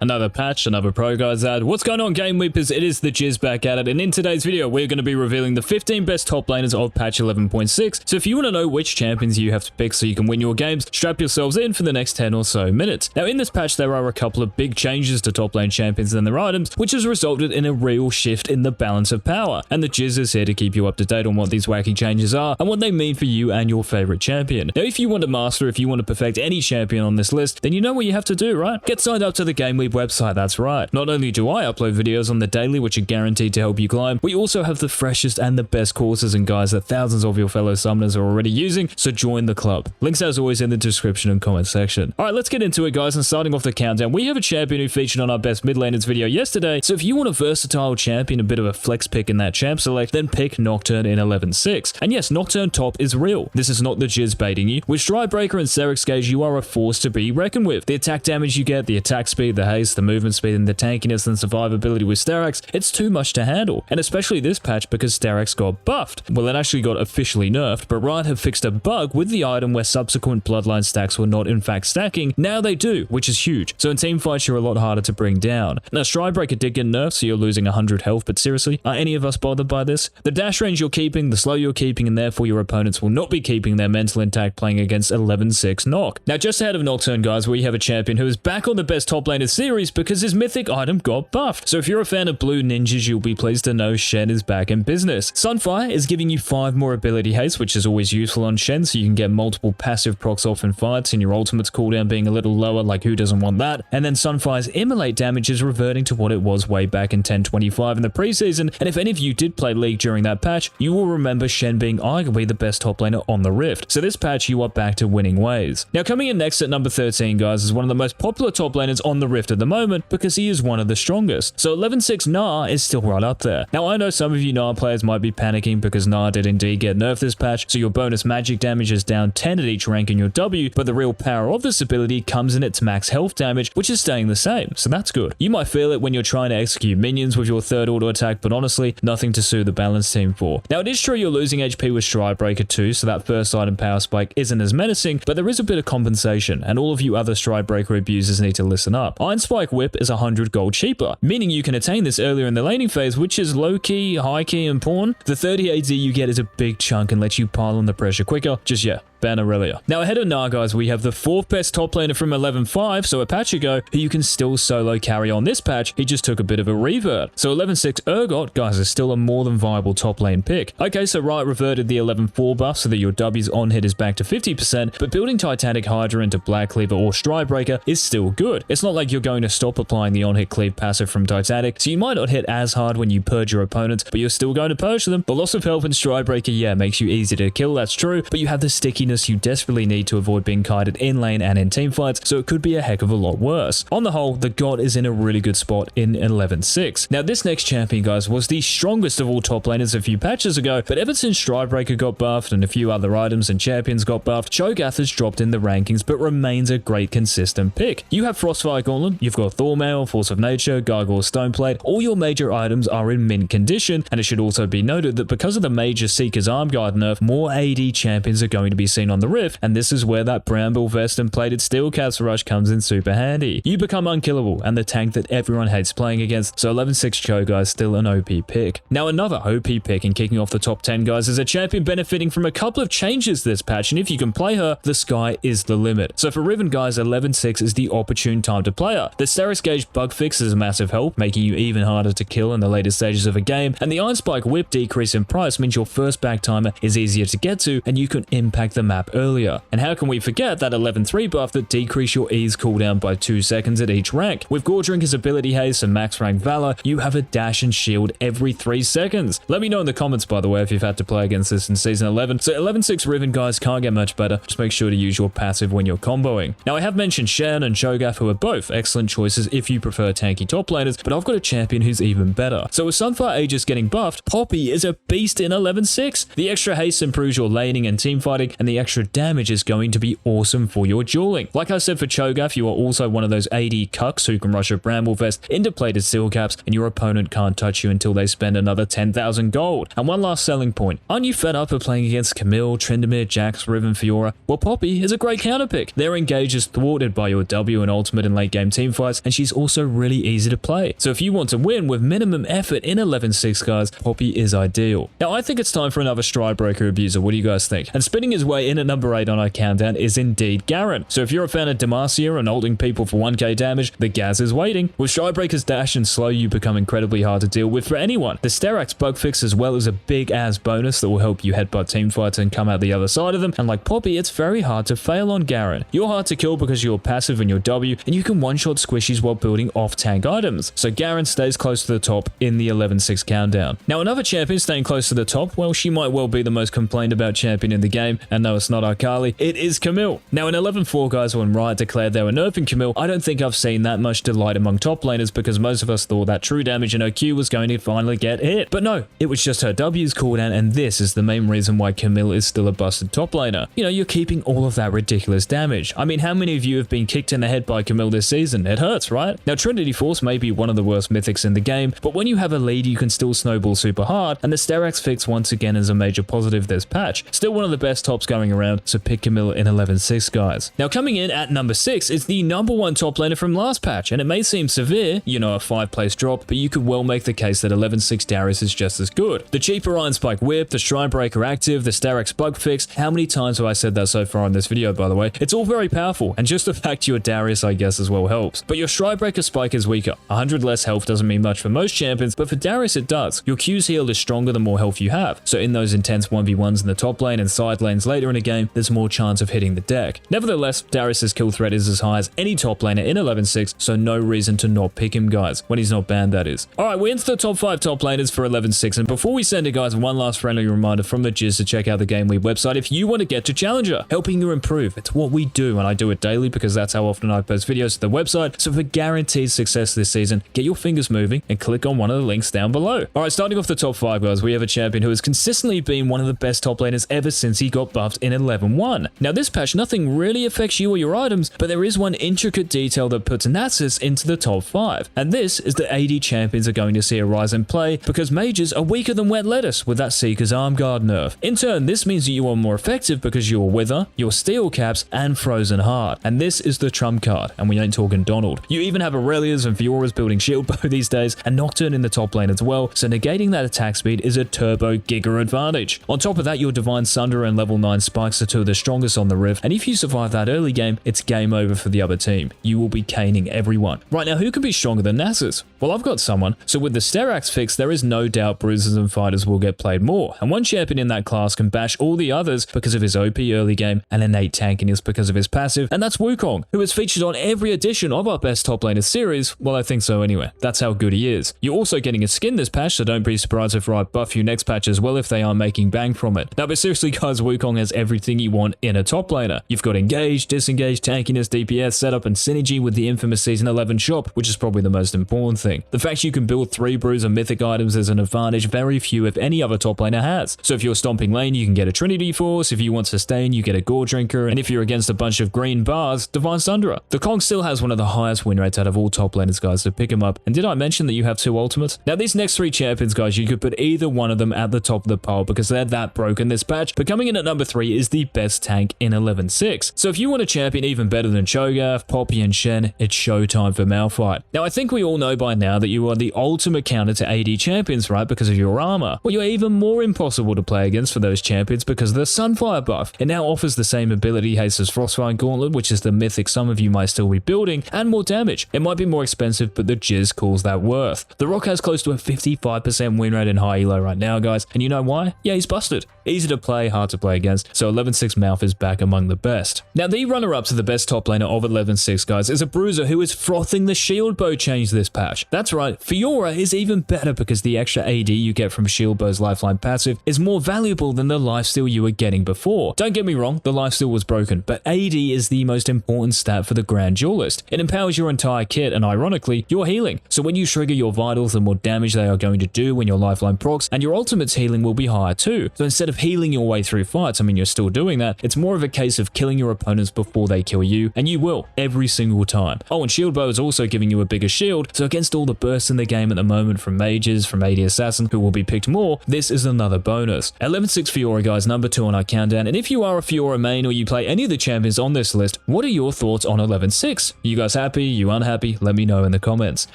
Another patch, another Pro Guides ad. What's going on, GameLeapers? It is the Jizz back at it, and in today's video, we're going to be revealing the 15 best top laners of patch 11.6. So if you want to know which champions you have to pick so you can win your games, strap yourselves in for the next 10 or so minutes. Now, in this patch, there are a couple of big changes to top lane champions and their items, which has resulted in a real shift in the balance of power. And the Jizz is here to keep you up to date on what these wacky changes are and what they mean for you and your favorite champion. Now, if you want to master, if you want to perfect any champion on this list, then you know what you have to do, right? Get signed up to the GameLeap website, that's right. Not only do I upload videos on the daily, which are guaranteed to help you climb, we also have the freshest and the best courses and guides that thousands of your fellow summoners are already using, so join the club. Links as always in the description and comment section. Alright, let's get into it, guys, and starting off the countdown, we have a champion who featured on our best mid laners video yesterday, so if you want a versatile champion, a bit of a flex pick in that champ select, then pick Nocturne in 11.6. And yes, Nocturne top is real. This is not the Jizz baiting you. With Stridebreaker and Serix Gauge, you are a force to be reckoned with. The attack damage you get, the attack speed, the haste, the movement speed, and the tankiness and survivability with Sterak's, it's too much to handle. And especially this patch because Sterak's got buffed. Well, it actually got officially nerfed, but Riot have fixed a bug with the item where subsequent bloodline stacks were not in fact stacking. Now they do, which is huge. So in team fights, you're a lot harder to bring down. Now, Stridebreaker did get nerfed, so you're losing 100 health, but seriously, are any of us bothered by this? The dash range you're keeping, the slow you're keeping, and therefore your opponents will not be keeping their mental intact playing against 11.6 Noc. Now, just ahead of Nocturne, guys, we have a champion who is back on the best top laner series because his mythic item got buffed. So if you're a fan of blue ninjas, you'll be pleased to know Shen is back in business. Sunfire is giving you 5 more ability haste, which is always useful on Shen, so you can get multiple passive procs off in fights, and your ultimate's cooldown being a little lower, like who doesn't want that? And then Sunfire's immolate damage is reverting to what it was way back in 10.25 in the preseason, and if any of you did play League during that patch, you will remember Shen being arguably the best top laner on the Rift. So this patch, you are back to winning ways. Now, coming in next at number 13, guys, is one of the most popular top laners on the Rift at the moment because he is one of the strongest. So 11.6 Gnar is still right up there. Now, I know some of you Gnar players might be panicking because Gnar did indeed get nerfed this patch, so your bonus magic damage is down 10 at each rank in your W, but the real power of this ability comes in its max health damage, which is staying the same, so that's good. You might feel it when you're trying to execute minions with your third auto attack, but honestly, nothing to sue the balance team for. Now, it is true you're losing HP with Stridebreaker too, so that first item power spike isn't as menacing, but there is a bit of compensation, and all of you other Stridebreaker abusers need to listen up. Iron Spike Whip is 100 gold cheaper, meaning you can attain this earlier in the laning phase, which is low-key, high-key, and pawn. The 30 AD you get is a big chunk and lets you pile on the pressure quicker, just yeah. Banner earlier. Now, ahead of Gnar, guys, we have the 4th best top laner from 11.5, so a patch ago, who you can still solo carry on this patch. He just took a bit of a revert. So 11.6 Urgot, guys, is still a more than viable top lane pick. Okay, so Riot reverted the 11.4 buff so that your W's on hit is back to 50%, but building Titanic Hydra into Black Cleaver or Stridebreaker is still good. It's not like you're going to stop applying the on-hit cleave passive from Titanic, so you might not hit as hard when you purge your opponents, but you're still going to purge them. The loss of health in Stridebreaker, yeah, makes you easy to kill, that's true, but you have the stickiness you desperately need to avoid being kited in lane and in team fights, so it could be a heck of a lot worse. On the whole, the god is in a really good spot in 11.6. Now, this next champion, guys, was the strongest of all top laners a few patches ago, but ever since Stridebreaker got buffed and a few other items and champions got buffed, Cho'Gath has dropped in the rankings, but remains a great consistent pick. You have Frostfire Gauntlet, you've got Thormail, Force of Nature, Gargoyle Stoneplate, all your major items are in mint condition, and it should also be noted that because of the major Seeker's Arm Guard nerf, more AD champions are going to be seen on the Rift, and this is where that Bramble Vest and Plated Steel Cats Rush comes in super handy. You become unkillable and the tank that everyone hates playing against, so 11.6 Cho, guys, still an OP pick. Now, another OP pick in kicking off the top 10, guys, is a champion benefiting from a couple of changes this patch, and if you can play her, the sky is the limit. So for Riven, guys, 11.6 is the opportune time to play her. The Serix Gauge bug fix is a massive help, making you even harder to kill in the later stages of a game, and the Iron Spike Whip decrease in price means your first back timer is easier to get to, and you can impact the map earlier. And how can we forget that 11.3 buff that decrease your E's cooldown by 2 seconds at each rank? With Gordrinker's ability haste and max rank Valor, you have a dash and shield every 3 seconds. Let me know in the comments, by the way, if you've had to play against this in Season 11. So 11.6 Riven, guys, can't get much better. Just make sure to use your passive when you're comboing. Now, I have mentioned Shen and Cho'Gath, who are both excellent choices if you prefer tanky top laners, but I've got a champion who's even better. So with Sunfire Aegis getting buffed, Poppy is a beast in 11.6. The extra haste improves your laning and team fighting, and the the extra damage is going to be awesome for your dueling. Like I said for Cho'Gath, you are also one of those AD cucks who can rush a Bramblefest into plated steel caps, and your opponent can't touch you until they spend another 10,000 gold. And one last selling point. Aren't you fed up of playing against Camille, Tryndamere, Jax, Riven, Fiora? Well, Poppy is a great counter pick. Their engage is thwarted by your W and ultimate and late game teamfights, and she's also really easy to play. So if you want to win with minimum effort in 11-6, guys, Poppy is ideal. Now, I think it's time for another Stridebreaker abuser. What do you guys think? And spinning his way in at number 8 on our countdown is indeed Garen. So if you're a fan of Demacia and ulting people for 1k damage, the Gaz is waiting. With Stridebreaker's dash and slow, you become incredibly hard to deal with for anyone. The Sterak's bug fix as well is a big ass bonus that will help you headbutt teamfights and come out the other side of them. And like Poppy, it's very hard to fail on Garen. You're hard to kill because you're passive in your W, and you can one-shot squishies while building off-tank items. So Garen stays close to the top in the 11-6 countdown. Now, another champion staying close to the top, well, she might well be the most complained about champion in the game, and no, it's not Akali, it is Camille. Now, in 11-4, guys, when Riot declared they were nerfing Camille, I don't think I've seen that much delight among top laners because most of us thought that true damage in her Q was going to finally get hit. But no, it was just her W's cooldown, and this is the main reason why Camille is still a busted top laner. You know, you're keeping all of that ridiculous damage. I mean, how many of you have been kicked in the head by Camille this season? It hurts, right? Now, Trinity Force may be one of the worst mythics in the game, but when you have a lead, you can still snowball super hard, and the Sterak's fix once again is a major positive this patch. Still one of the best tops going around, so pick Camille in 11-6, guys. Now, coming in at number 6 is the number 1 top laner from last patch, and it may seem severe, you know, a 5-place drop, but you could well make the case that 11-6 Darius is just as good. The cheaper Iron Spike Whip, the Stridebreaker active, the Sterak's bug fix, how many times have I said that so far in this video, by the way? It's all very powerful, and just the fact you're Darius, I guess, as well helps. But your Stridebreaker spike is weaker. 100 less health doesn't mean much for most champions, but for Darius it does. Your Q's heal is stronger the more health you have, so in those intense 1v1s in the top lane and side lanes later in a game, there's more chance of hitting the deck. Nevertheless, Darius's kill threat is as high as any top laner in 11-6, so no reason to not pick him, guys, when he's not banned, that is. Alright, we're into the top 5 top laners for 11-6, and before we send it, guys, one last friendly reminder from the Jizz to check out the GameLeap website if you want to get to Challenger, helping you improve. It's what we do, and I do it daily because that's how often I post videos to the website, so for guaranteed success this season, get your fingers moving and click on one of the links down below. Alright, starting off the top 5, guys, we have a champion who has consistently been one of the best top laners ever since he got buffed in 11-1. Now, this patch, nothing really affects you or your items, but there is one intricate detail that puts Nasus into the top 5, and this is that AD champions are going to see a rise in play because mages are weaker than wet lettuce with that Seeker's Arm Guard nerf. In turn, this means that you are more effective because you're Wither, you're Steel Caps, and Frozen Heart, and this is the trump card, and we ain't talking Donald. You even have Aurelias and Fioras building shield bow these days, and Nocturne in the top lane as well, so negating that attack speed is a turbo giga advantage. On top of that, your Divine Sunder and level 9 spikes are two of the strongest on the Rift, and if you survive that early game, it's game over for the other team. You will be caning everyone. Right now, who can be stronger than Nasus? Well, I've got someone. So with the Sterak's fix, there is no doubt bruisers and fighters will get played more, and one champion in that class can bash all the others because of his OP early game and innate tankiness because of his passive, and that's Wukong, who is featured on every edition of our best top laner series. Well, I think so anyway. That's how good he is. You're also getting a skin this patch, so don't be surprised if Riot buff you next patch as well if they are making bang from it. Now, but seriously, guys, Wukong has everything you want in a top laner. You've got engage, disengage, tankiness, DPS, setup, and synergy with the infamous Season 11 shop, which is probably the most important thing. The fact you can build 3 brews of mythic items is an advantage very few, if any, other top laner has. So if you're stomping lane, you can get a Trinity Force. If you want sustain, you get a Gore Drinker. And if you're against a bunch of green bars, Divine Sunderer. The Kong still has one of the highest win rates out of all top laners, guys, so pick him up. And did I mention that you have 2 ultimates? Now, these next 3 champions, guys, you could put either one of them at the top of the pile because they're that broken this patch. But coming in at number 3 is the best tank in 11-6. So if you want a champion even better than Cho'Gath, Poppy, and Shen, it's showtime for Malphite. Now, I think we all know by now that you are the ultimate counter to AD champions, right, because of your armor. Well, you're even more impossible to play against for those champions because of the Sunfire buff. It now offers the same ability haste as Frostfire Gauntlet, which is the mythic some of you might still be building, and more damage. It might be more expensive, but the Jizz calls that worth. The Rock has close to a 55% win rate in high elo right now, guys, and you know why? Yeah, he's busted. Easy to play, hard to play against, so 11-6 Malph is back among the best. Now, the runner-up to the best top laner of 11-6, guys, is a bruiser who is frothing the shield bow change this patch. That's right, Fiora is even better because the extra AD you get from shield bow's lifeline passive is more valuable than the lifesteal you were getting before. Don't get me wrong, the lifesteal was broken, but AD is the most important stat for the Grand Duelist. It empowers your entire kit, and ironically, you're healing. So when you trigger your vitals, the more damage they are going to do when your lifeline procs, and your ultimate's healing will be higher too. So instead of of healing your way through fights, I mean, you're still doing that. It's more of a case of killing your opponents before they kill you, and you will every single time. Oh, and shield bow is also giving you a bigger shield, so against all the bursts in the game at the moment from mages, from AD assassin, who will be picked more, this is another bonus. 11-6 Fiora, guys, number 2 on our countdown, and if you are a Fiora main or you play any of the champions on this list, what are your thoughts on 11-6? You guys happy? You unhappy? Let me know in the comments.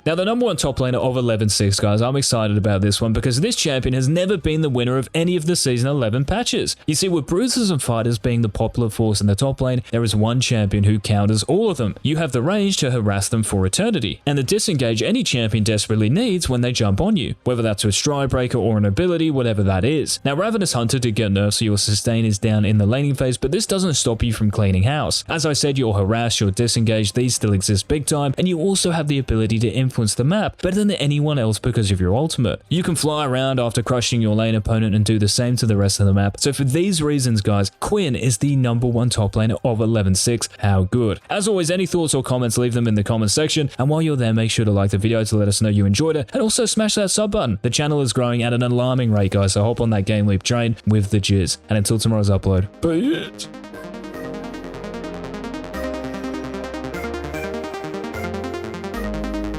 Now, the number 1 top laner of 11-6, guys, I'm excited about this one because this champion has never been the winner of any of the Season 11 patches. You see, with bruisers and fighters being the popular force in the top lane, there is one champion who counters all of them. You have the range to harass them for eternity, and the disengage any champion desperately needs when they jump on you, whether that's with Stride Breaker or an ability, whatever that is. Now, Ravenous Hunter did get nerfed, so your sustain is down in the laning phase, but this doesn't stop you from cleaning house. As I said, your harass, your disengage, these still exist big time, and you also have the ability to influence the map better than anyone else because of your ultimate. You can fly around after crushing your lane opponent and do the same to the rest of the map. So for these reasons, guys, Quinn is the number 1 top laner of 11-6. How good? As always, any thoughts or comments, leave them in the comment section, and while you're there, make sure to like the video to let us know you enjoyed it, and also smash that sub button. The channel is growing at an alarming rate, guys, so hop on that GameLeap train with the jizz. And until tomorrow's upload, be it.